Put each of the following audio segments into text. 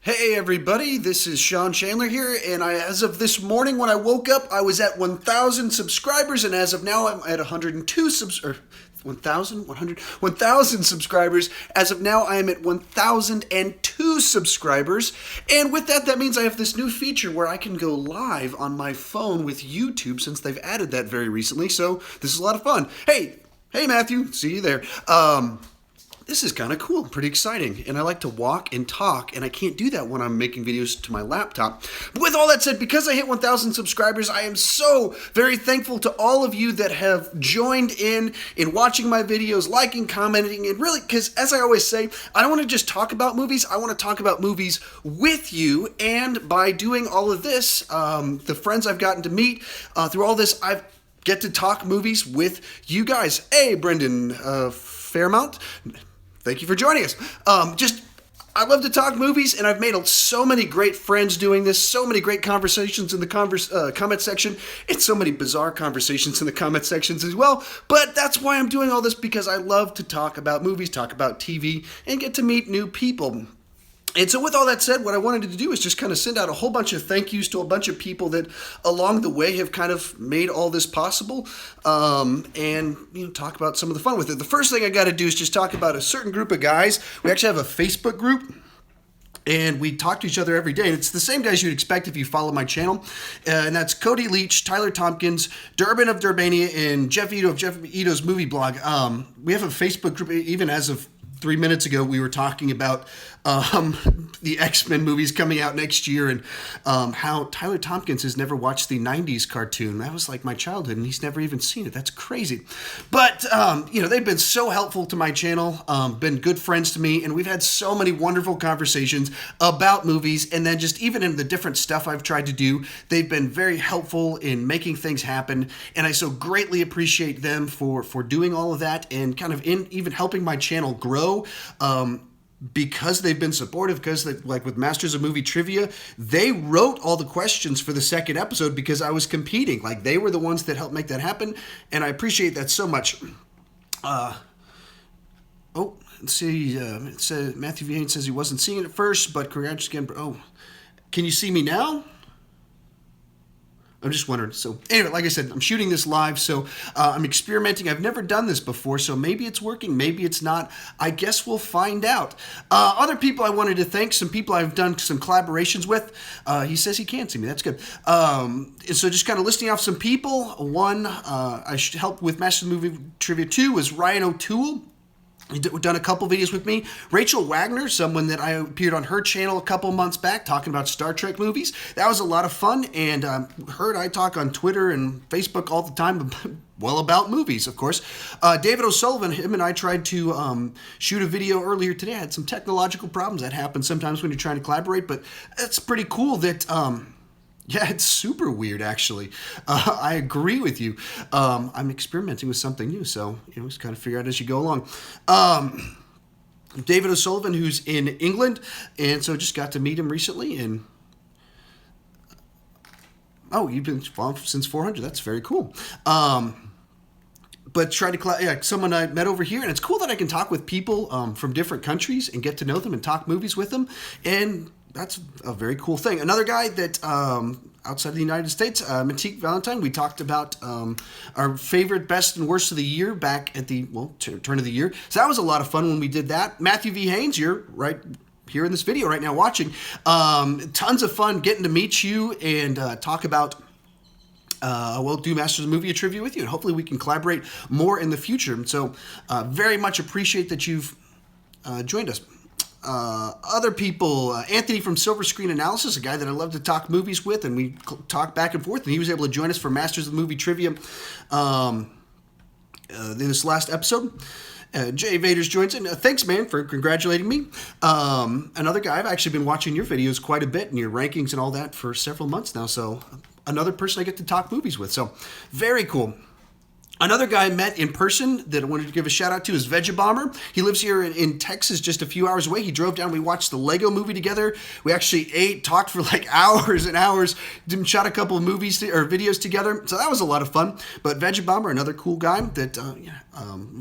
Hey everybody, this is Sean Chandler here, and as of this morning when I woke up, I was at 1,000 subscribers, and as of now I'm at 1,000 subscribers. As of now I am at 1,002 subscribers, and with that, that means I have this new feature where I can go live on my phone with YouTube since they've added that very recently, so this is a lot of fun. Hey Matthew, see you there. This is kind of cool, pretty exciting, and I like to walk and talk, and I can't do that when I'm making videos to my laptop. But with all that said, because I hit 1,000 subscribers, I am so very thankful to all of you that have joined in watching my videos, liking, commenting, and really, because as I always say, I don't want to just talk about movies, I want to talk about movies with you, and by doing all of this, the friends I've gotten to meet through all this, I get to talk movies with you guys. Hey, Brendan Fairmount. Thank you for joining us. I love to talk movies, and I've made so many great friends doing this, so many great conversations in the comment section, and so many bizarre conversations in the comment sections as well. But that's why I'm doing all this, because I love to talk about movies, talk about TV, and get to meet new people. And so with all that said, what I wanted to do is just kind of send out a whole bunch of thank yous to a bunch of people that along the way have kind of made all this possible, and talk about some of the fun with it. The first thing I got to do is just talk about a certain group of guys. We actually have a Facebook group, and we talk to each other every day. And it's the same guys you'd expect if you follow my channel. And that's Cody Leach, Tyler Tompkins, Durban of Durbania, and Jeffito of Jeffito's movie blog. We have a Facebook group. Even as of 3 minutes ago, we were talking about the X-Men movies coming out next year, and how Tyler Tompkins has never watched the 90s cartoon. That was like my childhood, and he's never even seen it. That's crazy. But, they've been so helpful to my channel, been good friends to me, and we've had so many wonderful conversations about movies, and then just even in the different stuff I've tried to do, they've been very helpful in making things happen, and I so greatly appreciate them for doing all of that, and kind of in even helping my channel grow, because they've been supportive, because like with Masters of Movie Trivia, they wrote all the questions for the second episode because I was competing. Like, they were the ones that helped make that happen, and I appreciate that so much. Let's see, it says Matthew V Haynes says he wasn't seeing it at first, but congratulations again. Oh, can you see me now? I'm just wondering. So anyway, like I said, I'm shooting this live, so I'm experimenting. I've never done this before, so maybe it's working, maybe it's not. I guess we'll find out. Other people I wanted to thank, some people I've done some collaborations with. He says he can't see me. That's good. So just kind of listing off some people. One, I helped with Master Movie Trivia 2 was Ryan O'Toole. We've done a couple videos with me. Rachel Wagner, someone that I appeared on her channel a couple months back talking about Star Trek movies. That was a lot of fun, and her and I talk on Twitter and Facebook all the time, well, about movies, of course. David O'Sullivan, him and I tried to shoot a video earlier today. I had some technological problems. That happens sometimes when you're trying to collaborate, but it's pretty cool that... Yeah, it's super weird, actually. I agree with you. I'm experimenting with something new, so just kind of figure out as you go along. David O'Sullivan, who's in England, and so just got to meet him recently. And you've been following since 400. That's very cool. But try to someone I met over here, and it's cool that I can talk with people from different countries and get to know them and talk movies with them, and that's a very cool thing. Another guy that outside of the United States, Matic Valentin, we talked about our favorite, best, and worst of the year back at the turn of the year. So that was a lot of fun when we did that. Matthew V Haynes, you're right here in this video right now watching. Tons of fun getting to meet you and talk about. We'll do Masters of Movie Trivia with you, and hopefully we can collaborate more in the future. So very much appreciate that you've joined us. Other people, Anthony from Silverscreen Analysis, a guy that I love to talk movies with, and we talk back and forth, and he was able to join us for Masters of the Movie Trivia in this last episode. Jay Vaders joins in. Thanks, man, for congratulating me. Another guy, I've actually been watching your videos quite a bit and your rankings and all that for several months now, so another person I get to talk movies with, so very cool. Another guy I met in person that I wanted to give a shout out to is Vegabomber. He lives here in Texas, just a few hours away. He drove down. We watched the Lego movie together. We actually ate, talked for like hours and hours, shot a couple of movies or videos together. So that was a lot of fun. But Vegabomber, another cool guy that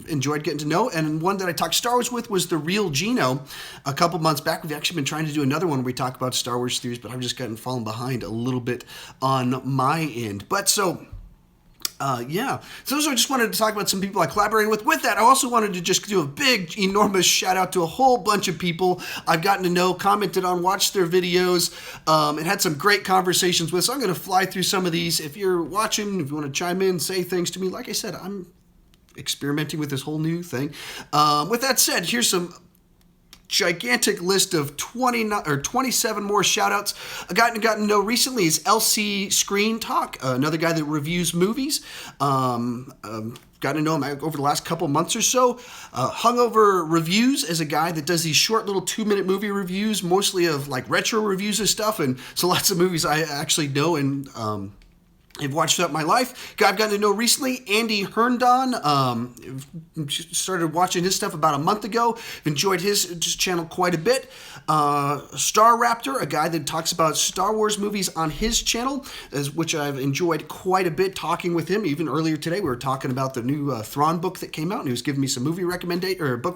enjoyed getting to know. And one that I talked Star Wars with was the Reel Geno a couple months back. We've actually been trying to do another one where we talk about Star Wars theories, but I've just gotten fallen behind a little bit on my end. But so I just wanted to talk about some people I collaborated with. With that, I also wanted to just do a big, enormous shout out to a whole bunch of people I've gotten to know, commented on, watched their videos, and had some great conversations with. So I'm going to fly through some of these. If you're watching, if you want to chime in, say things to me, like I said, I'm experimenting with this whole new thing. With that said, here's some gigantic list of 27 more shout-outs. I gotten to know recently is LC Screen Talk, another guy that reviews movies. Gotten to know him over the last couple months or so. Hungover Reviews is a guy that does these short little 2-minute movie reviews, mostly of like retro reviews and stuff, and so lots of movies I actually know and I've watched throughout my life. Guy I've gotten to know recently, Andy Herndon. Started watching his stuff about a month ago. Enjoyed his channel quite a bit. Starrapter, a guy that talks about Star Wars movies on his channel, which I've enjoyed quite a bit talking with him. Even earlier today, we were talking about the new Thrawn book that came out, and he was giving me some book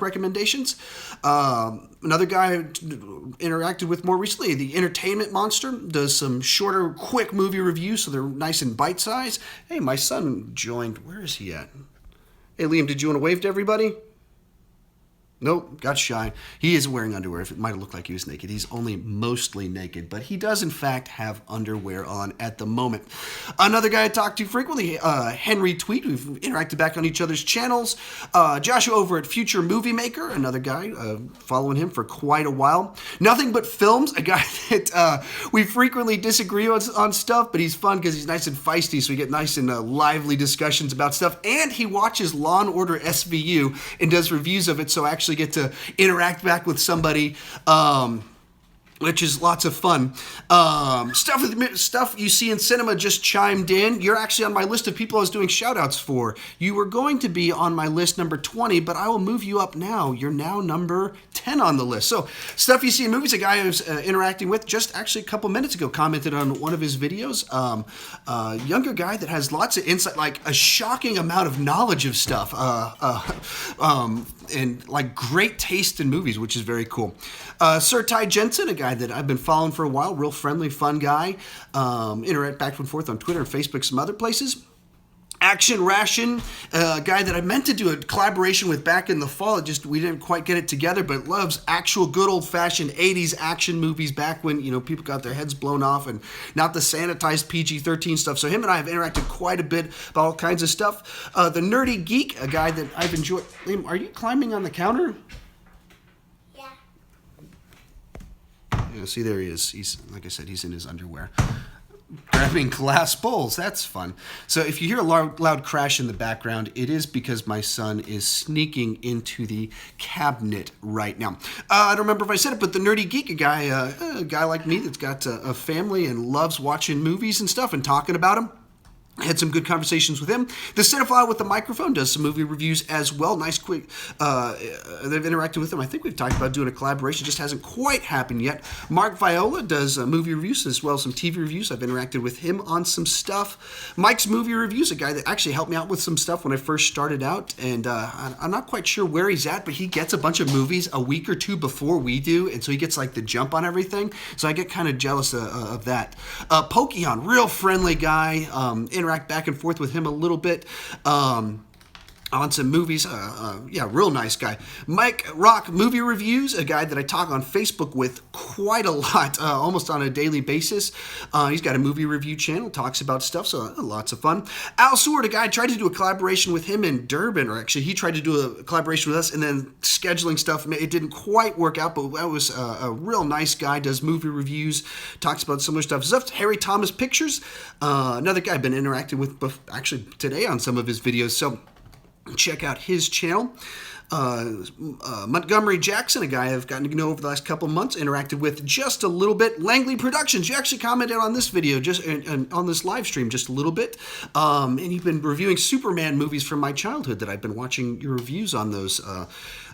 recommendations. Another guy I interacted with more recently, the Entertainment Monster, does some shorter, quick movie reviews, so they're nice and bite-sized. Hey, my son joined. Where is he at? Hey, Liam, did you want to wave to everybody? Nope, got shy. He is wearing underwear. It might have looked like he was naked. He's only mostly naked, but he does, in fact, have underwear on at the moment. Another guy I talk to frequently, Henry Tweet. We've interacted back on each other's channels. Joshua over at FutureFilmmaker, another guy, following him for quite a while. Nothing But Films, a guy that we frequently disagree on stuff, but he's fun because he's nice and feisty, so we get nice and lively discussions about stuff. And he watches Law and Order SVU and does reviews of it, so actually get to interact back with somebody, which is lots of fun. Stuff you see in cinema just chimed in. You're actually on my list of people I was doing shout-outs for. You were going to be on my list number 20, but I will move you up now. You're now number 10 on the list. So, Stuff You See in Movies, a guy I was interacting with just actually a couple minutes ago commented on one of his videos. Younger guy that has lots of insight, like a shocking amount of knowledge of stuff, and like great taste in movies, which is very cool. SirTyJensen, a guy that I've been following for a while, real friendly, fun guy. Interact back and forth on Twitter and Facebook, some other places. Ration, a guy that I meant to do a collaboration with back in the fall. We didn't quite get it together, but loves actual good old-fashioned 80s action movies back when, people got their heads blown off and not the sanitized PG-13 stuff. So him and I have interacted quite a bit about all kinds of stuff. The Nerdy Geek, a guy that I've enjoyed. Liam, are you climbing on the counter? Yeah, see, there he is. He's, like I said, he's in his underwear. Grabbing glass bowls. That's fun. So if you hear a loud crash in the background, it is because my son is sneaking into the cabinet right now. I don't remember if I said it, but the Nerdy Geek, a guy like me that's got a family and loves watching movies and stuff and talking about them. I had some good conversations with him. The Cinephile with the microphone does some movie reviews as well. Nice, quick. They've interacted with him. I think we've talked about doing a collaboration. Just hasn't quite happened yet. Viola does movie reviews as well as some TV reviews. I've interacted with him on some stuff. Mike's Movie Reviews, a guy that actually helped me out with some stuff when I first started out. And I'm not quite sure where he's at, but he gets a bunch of movies a week or two before we do. And so he gets like the jump on everything. So I get kind of jealous of that. Pokehon, real friendly guy. Interact back and forth with him a little bit on some movies. Real nice guy. MicRock Movie Reviews, a guy that I talk on Facebook with quite a lot, almost on a daily basis. He's got a movie review channel, talks about stuff, so lots of fun. Seward, a guy I tried to do a collaboration with him in Durban, or actually he tried to do a collaboration with us, and then scheduling stuff, it didn't quite work out, but that was a real nice guy, does movie reviews, talks about similar stuff. Harry Thomas Pictures, another guy I've been interacting with actually today on some of his videos, so check out his channel. Montgomery Jackson, a guy I've gotten to know over the last couple months, interacted with just a little bit. Langley Productions, you actually commented on this video, on this live stream, just a little bit. And you've been reviewing Superman movies from my childhood that I've been watching your reviews on those.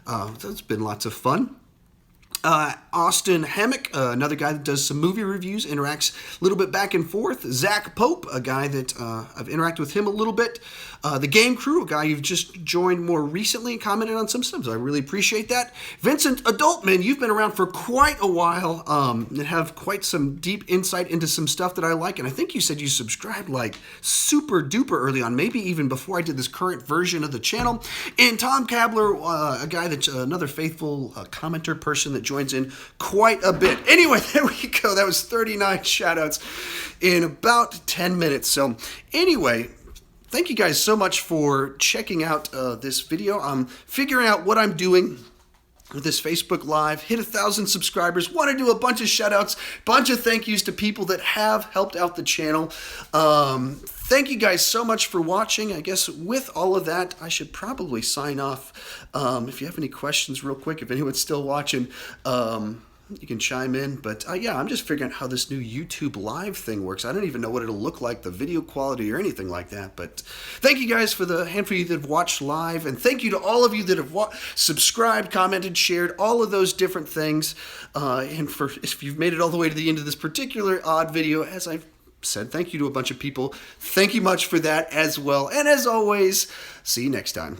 That's been lots of fun. Austin Hammock, another guy that does some movie reviews, interacts a little bit back and forth. Zach Pope, a guy that I've interacted with him a little bit. The Game Crew, a guy you've just joined more recently and commented on some stuff, so I really appreciate that. Vincent Adultman, you've been around for quite a while and have quite some deep insight into some stuff that I like, and I think you said you subscribed like super duper early on, maybe even before I did this current version of the channel. And Tom Kabler, a guy that's another faithful commenter person that joins in quite a bit. Anyway, there we go. That was 39 shoutouts in about 10 minutes. So anyway, thank you guys so much for checking out this video. I'm figuring out what I'm doing with this Facebook Live. Hit 1,000 subscribers. Want to do a bunch of shoutouts, bunch of thank yous to people that have helped out the channel. Thank you guys so much for watching. I guess with all of that, I should probably sign off. If you have any questions real quick, if anyone's still watching, you can chime in. But yeah, I'm just figuring out how this new YouTube Live thing works. I don't even know what it'll look like, the video quality or anything like that. But thank you guys for the handful of you that have watched live. And thank you to all of you that have subscribed, commented, shared, all of those different things. And for if you've made it all the way to the end of this particular odd video, as I've said, thank you to a bunch of people. Thank you much for that as well. And as always, see you next time.